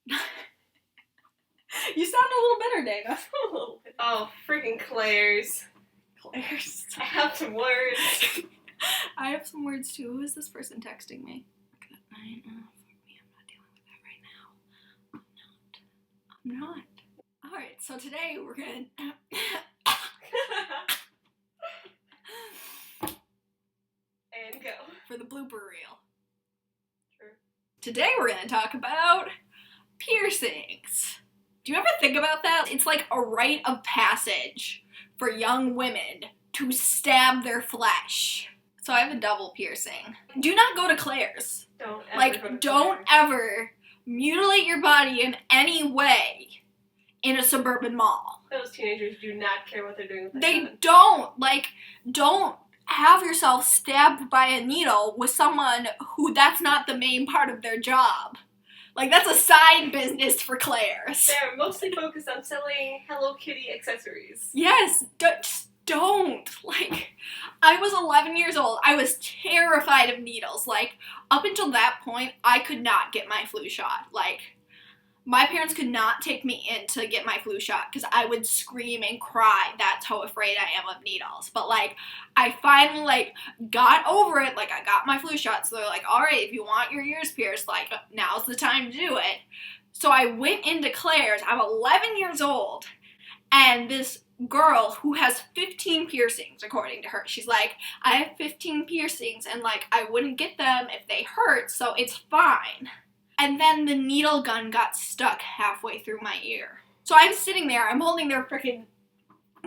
You sound a little better, Dana. A little bit. Oh, freaking Claire's. Claire's. I have some words. I have some words too. Who is this person texting me? Fuck me, I'm not dealing with that right now. I'm not. Alright, so today we're gonna... And go. For the blooper reel. Sure. Today we're gonna talk about piercings. Do you ever think about that? It's like a rite of passage for young women to stab their flesh. So I have a double piercing. Do not go to Claire's. Don't ever Like, go to don't Claire's. ever mutilate your body in any way in a suburban mall. Those teenagers do not care what they're doing with their They gun. don't have yourself stabbed by a needle with someone who that's not the main part of their job. Like, that's a side business for Claire's. They're mostly focused on selling Hello Kitty accessories. Yes, just don't. Like, I was 11 years old. I was terrified of needles. Like, up until that point, I could not get my flu shot. Like, my parents could not take me in to get my flu shot because I would scream and cry. That's how afraid I am of needles. But, like, I finally, like, got over it. Like, I got my flu shot. So they're like, all right, if you want your ears pierced, like, now's the time to do it. So I went into Claire's. I'm 11 years old. And this girl who has 15 piercings, according to her, she's like, I have 15 piercings and, like, I wouldn't get them if they hurt, so it's fine. And then the needle gun got stuck halfway through my ear. So I'm sitting there, I'm holding their freaking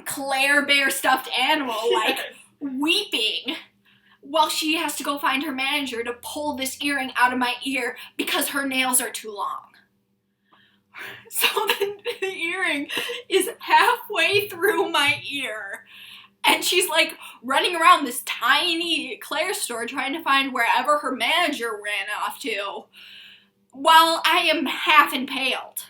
Claire Bear stuffed animal, like, weeping, while she has to go find her manager to pull this earring out of my ear because her nails are too long. So the earring is halfway through my ear. And she's, like, running around this tiny Claire store trying to find wherever her manager ran off to, while I am half impaled.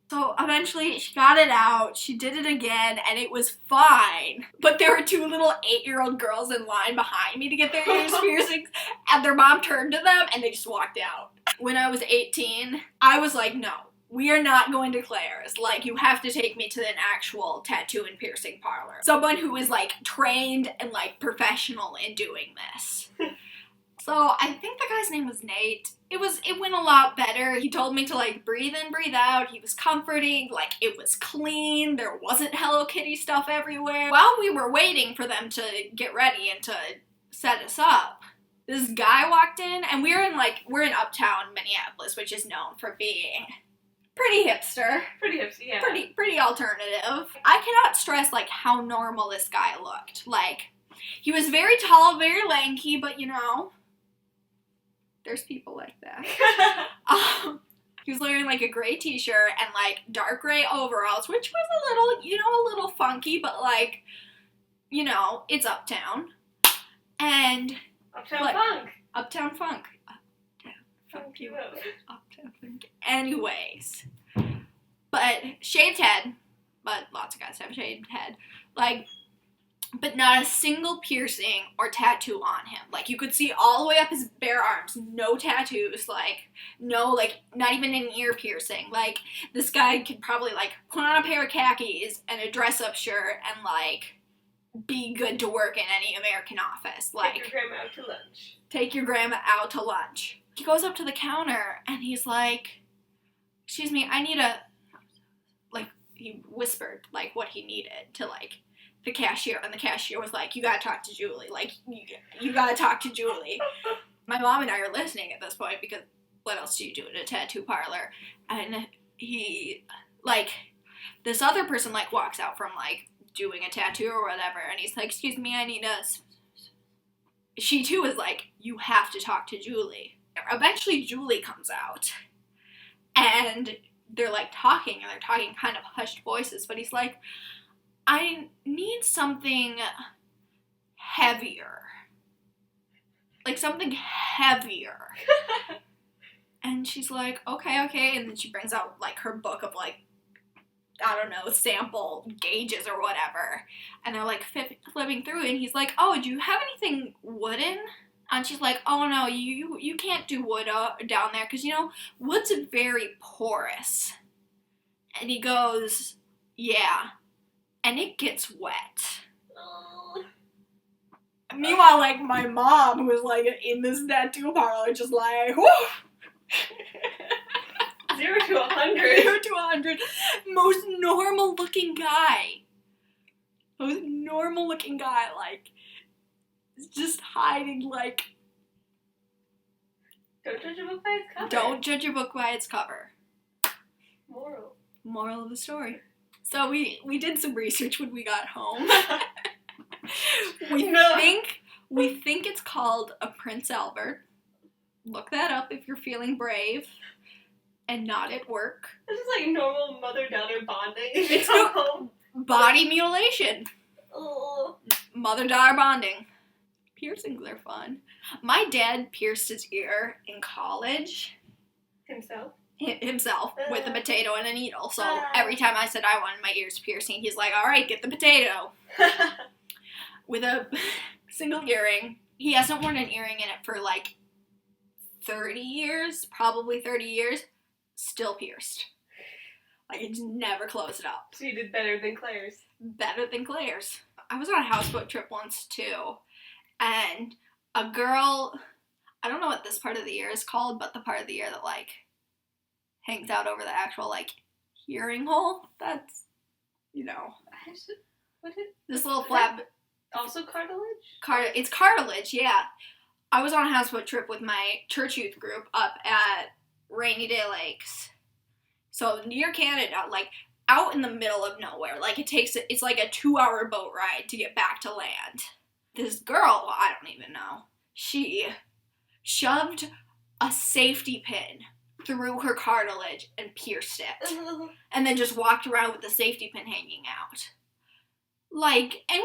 So eventually she got it out, she did it again, and it was fine. But there were two little 8-year-old girls in line behind me to get their ears piercings, and their mom turned to them, and they just walked out. When I was 18, I was like, no, we are not going to Claire's. Like, you have to take me to an actual tattoo and piercing parlor. Someone who is, like, trained and, like, professional in doing this. So I think the guy's name was Nate. It went a lot better. He told me to, like, breathe in, breathe out. He was comforting. Like, it was clean. There wasn't Hello Kitty stuff everywhere. While we were waiting for them to get ready and to set us up, this guy walked in, and we're in uptown Minneapolis, which is known for being pretty hipster. Pretty hipsy, yeah. Pretty alternative. I cannot stress, like, how normal this guy looked. Like, he was very tall, very lanky, but, you know, there's people like that. He was wearing, like, a gray t-shirt and, like, dark gray overalls, which was a little funky, but, like, you know, it's uptown. And... Uptown Funk. Uptown Funk. Funk you up. Uptown Funk. Anyways. But shaved head. But lots of guys have shaved head. Like, but not a single piercing or tattoo on him. Like, you could see all the way up his bare arms. No tattoos. Like, no, like, not even an ear piercing. Like, this guy could probably, like, put on a pair of khakis and a dress-up shirt and, like, be good to work in any American office. Like, take your grandma out to lunch. Take your grandma out to lunch. He goes up to the counter and he's like, excuse me, I need a, like, he whispered, like, what he needed to, like, the cashier, and the cashier was like, you gotta talk to Julie. Like, you gotta talk to Julie. My mom and I are listening at this point because what else do you do at a tattoo parlor? And he, like, this other person, like, walks out from, like, doing a tattoo or whatever, and he's like, excuse me, I need a... She, too, is like, you have to talk to Julie. Eventually, Julie comes out, and they're, like, talking, and they're talking kind of hushed voices, but he's like, I need something heavier. Like, something heavier. And she's like, okay, and then she brings out, like, her book of, like, I don't know, sample gauges or whatever. And they're, like, flipping through, and he's like, oh, do you have anything wooden? And she's like, oh no, you can't do wood down there because, wood's very porous. And he goes, yeah, and it gets wet. Oh. Meanwhile, like, my mom, who was, like, in this tattoo parlor, just like, whoo! 0 to 100. 0 to 100. Most normal-looking guy. Most normal-looking guy, like, just hiding, like... Don't judge a book by its cover. Don't judge a book by its cover. Moral of the story. So we did some research when we got home. We think it's called a Prince Albert. Look that up if you're feeling brave and not at work. This is like normal mother-daughter bonding. It's no body mutilation. Oh. Mother-daughter bonding. Piercings are fun. My dad pierced his ear in college. Himself with a potato and a needle. So every time I said I wanted my ears piercing, he's like, all right, get the potato. With a single earring. He hasn't worn an earring in it for like 30 years, probably 30 years. Still pierced. Like, it's never closed up. So you did better than Claire's. Better than Claire's. I was on a houseboat trip once too, and a girl, I don't know what this part of the year is called, but the part of the year that like hangs out over the actual like hearing hole. That's, this little flap. Also cartilage? It's cartilage, yeah. I was on a houseboat trip with my church youth group up at Rainy Day Lakes. So near Canada, like out in the middle of nowhere. Like it's like a 2-hour boat ride to get back to land. This girl, I don't even know, she shoved a safety pin through her cartilage and pierced it. And then just walked around with the safety pin hanging out. Like, and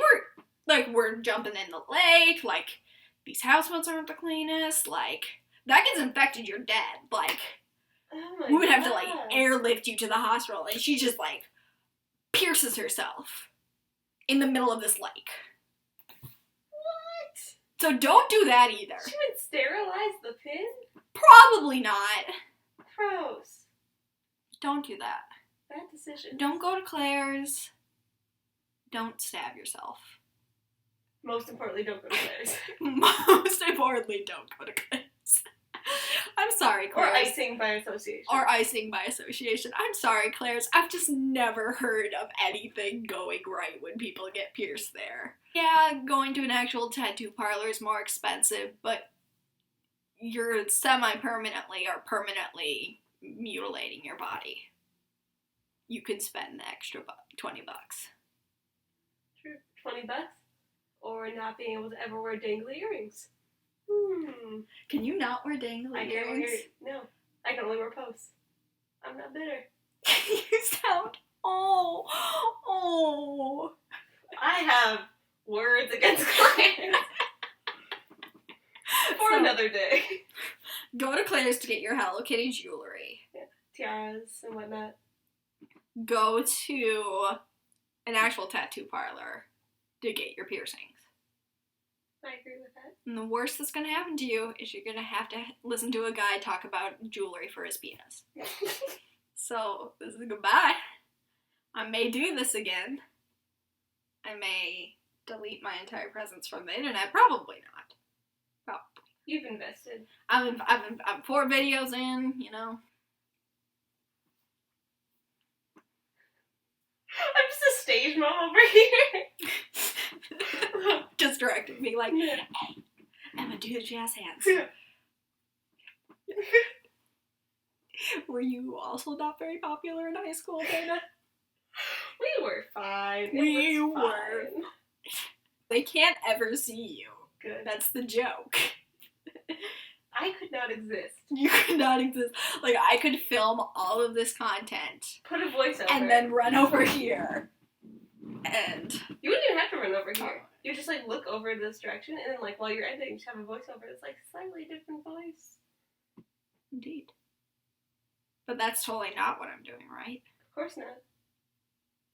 we're jumping in the lake, like, these houseboats aren't the cleanest, like, that gets infected, you're dead, like, we would have to, like, airlift you to the hospital, and she just, like, pierces herself in the middle of this lake. What? So don't do that either. She would sterilize the pin? Probably not. Gross. Don't do that. Bad decision. Don't go to Claire's. Don't stab yourself. Most importantly, don't go to Claire's. Most importantly, don't go to Claire's. I'm sorry, Claire's. Or icing by association. I'm sorry, Claire's. I've just never heard of anything going right when people get pierced there. Yeah, going to an actual tattoo parlor is more expensive, but you're semi-permanently or permanently mutilating your body. You could spend the extra $20. True. $20? Or not being able to ever wear dangly earrings. Can you not wear dangly earrings? No. I can only wear posts. I'm not bitter. You sound... Oh. I have words against clients. For another day. Go to Claire's to get your Hello Kitty jewelry. Yeah. Tiaras and whatnot. Go to an actual tattoo parlor to get your piercings. I agree with that. And the worst that's going to happen to you is you're going to have to listen to a guy talk about jewelry for his penis. So, this is goodbye. I may do this again. I may delete my entire presence from the internet. Probably not. Probably. You've invested. I'm 4 videos in, I'm just a stage mom over here. Just directing me like, hey, Emma, do the jazz hands. Were you also not very popular in high school, Dana? We were fine. We were. They can't ever see you. Good. That's the joke. I could not exist. You could not exist. Like, I could film all of this content. Put a voice over and then run over here. And... You wouldn't even have to run over here. You just, like, look over this direction, and then, like, while you're editing, just have a voiceover that's, like, slightly different voice. Indeed. But that's totally not what I'm doing, right? Of course not.